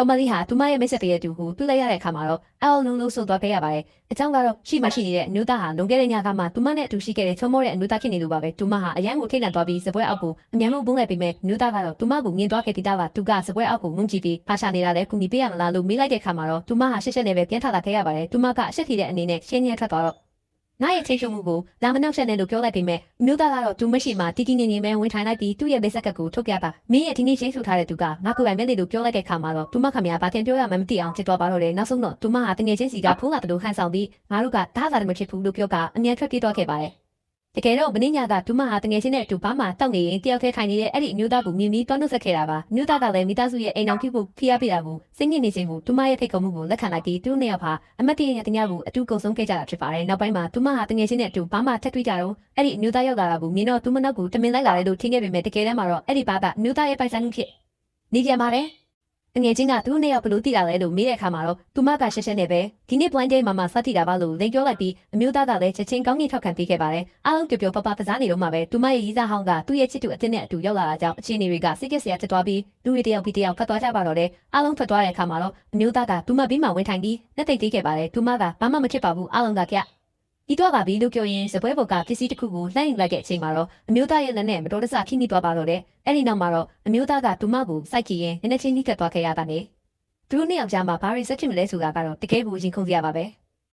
ကောင်မလေးဟာသူမရဲ့မိတ်ဆက်ပေးတဲ့သူကိုတွေ့လိုက်ရတဲ့အခါမှာတော့အော်လုံးလုံးဆုတ်သွားခဲ့ရပါတယ်။အကြောင်းကတော့ရှိမှရှိနေတဲ့အမျိုးသားဟာလွန်ခဲ့တဲ့ညကမှသူမနဲ့အတူရှိခဲ့တဲ့ချုံမောတဲ့အမျိုးသားဖြစ်နေလို့ပါပဲ။သူမဟာအရန်ကိုထိတ်လန့်သွားပြီးစပွဲအောက်ကိုအမြန်ဆုံးပုံးလိုက်ပြီးမဲ့မျိုးသားကတော့သူမကိုမြင်သွားခဲ့ပြီးသားပါ။သူကစပွဲအောက်ကိုငုံကြည့်ပြီးဖာရှာနေတာလဲကူညီပေးရမလားလို့မေးလိုက်တဲ့အခါမှာတော့သူမဟာရှက်ရှက်နဲ့ပဲပြန်ထလာခဲ့ရပါတယ်။သူမကအရှက်ထီတဲ့အနေနဲ့ရှင်းညံ့ထွက်သွားတော့ငါရဲ့ချိန်ရှုံမှုကိုလာမနောက်ဆက်နဲ့လို့ပြောလိုက်ပေမဲ့မျိုးသားကတော့သူမရှိမှတီတီနေနေပဲဝင်ထိုင်လိုက်ပြီးသူ့ရဲ့မိတ်ဆက်ကပ်ကိုထုတ်ပြပါမင်းရဲ့ဒီနေ့ချိန်ဆထားတဲ့သူကငါကိုယ်ပိုင်ပဲလေလို့ပြောလိုက်တဲ့ခါမှာတော့သူမခမရဘာတင်ပြောရမှမသိအောင်ဖြစ်သွားပါတော့တယ်နောက်ဆုံးတော့သူမဟာတငယ်ချင်းစီကဖုန်းလာတယ်လို့ဟန်ဆောင်ပြီးငါတို့ကဒါသာမဖြစ်ဘူးလို့ပြောကအမြန်ထွက်ပြေးသွားခဲ့ပါတယ်တကယ်တော့မင်းညာကသူမဟာတငယ်ချင်းနဲ့အတူဘာမှတောက်နေရင်တယောက်တည်းထိုင်နေတဲ့အဲ့ဒီအမျိုးသားကိုမြင်ပြီးတွန်းနှုတ်ဆက်ခဲ့တာပါမျိုးသားကလည်းမိသားစုရဲ့အိမ်အောင်ပြုဖို့ဖိအားပေးတာကိုစိတ်ညစ်နေခြင်းကိုသူမရဲ့ဖိတ်ခေါ်မှုကိုလက်ခံလိုက်ပြီးသူနှစ်ယောက်ဟာအမတ်တရရဲ့တညကိုအတူကုန်ဆုံးခဲ့ကြတာဖြစ်ပါတယ်နောက်ပိုင်းမှာသူမဟာတငယ်ချင်းနဲ့အတူဘာမှထပ်တွေ့ကြတော့အဲ့ဒီအမျိုးသားရောက်လာတာကိုမြင်တော့သူမနောက်ကိုတမင်လိုက်လာတယ်လို့ထင်ခဲ့ပေမဲ့တကယ်တမ်းမှာတော့အဲ့ဒီဘာကအမျိုးသားရဲ့ပိုင်ဆိုင်မှုဖြစ်နေကြပါတယ်တငယ်ချင်းကသူ့နှစ်ယောက်ဘလို့တည်တာလဲလို့မေးတဲ့အခါမှာတော့သူမကရှက်ရှက်နဲ့ပဲဒီနေ့ blind day မှာမှစတည်တာပါလို့လိန်ပြောလိုက်ပြီးအမျိုးသားကလည်းချက်ချင်းကောင်းကြီးထောက်ခံပေးခဲ့ပါတယ်အားလုံးပျော်ပျော်ပါပါကစားနေတော့မှပဲသူမရဲ့ရီးစားဟောင်းကသူ့ရဲ့ချစ်သူအစ်စ်နဲ့အတူရောက်လာတာကြောင့်အခြေအနေတွေကစိတ်ကစရာဖြစ်သွားပြီးလူတွေတယောက်ပြီးတယောက်ဖတ်သွားကြပါတော့တယ်အားလုံးထွက်သွားတဲ့အခါမှာတော့အမျိုးသားကသူမပြီးမှဝင်ထိုင်ပြီးလက်သိပ်သေးခဲ့ပါတယ်သူမကဘာမှမဖြစ်ပါဘူးအားလုံးကကြဒီတော့ပါပြီလို့ပြောရင်စပွဲပေါ်ကပစ္စည်းတစ်ခုကိုလှမ်းယူလိုက်တဲ့အချိန်မှာတော့အမျိုးသားရဲ့လက်နဲ့မတော်တဆခိမိသွားပါတော့တယ်အဲ့ဒီနောက်မှာတော့အမျိုးသားကသူမကိုစိုက်ကြည့်ရင်နည်းနည်းချင်းနှိကပ်သွားခဲ့ရတာနဲ့သူတို့နှစ်ယောက်ကြားမှာဘာတွေဆက်ဖြစ်မလဲဆိုတာကတော့တကယ်ကိုရင်ခုန်စရာပါပဲ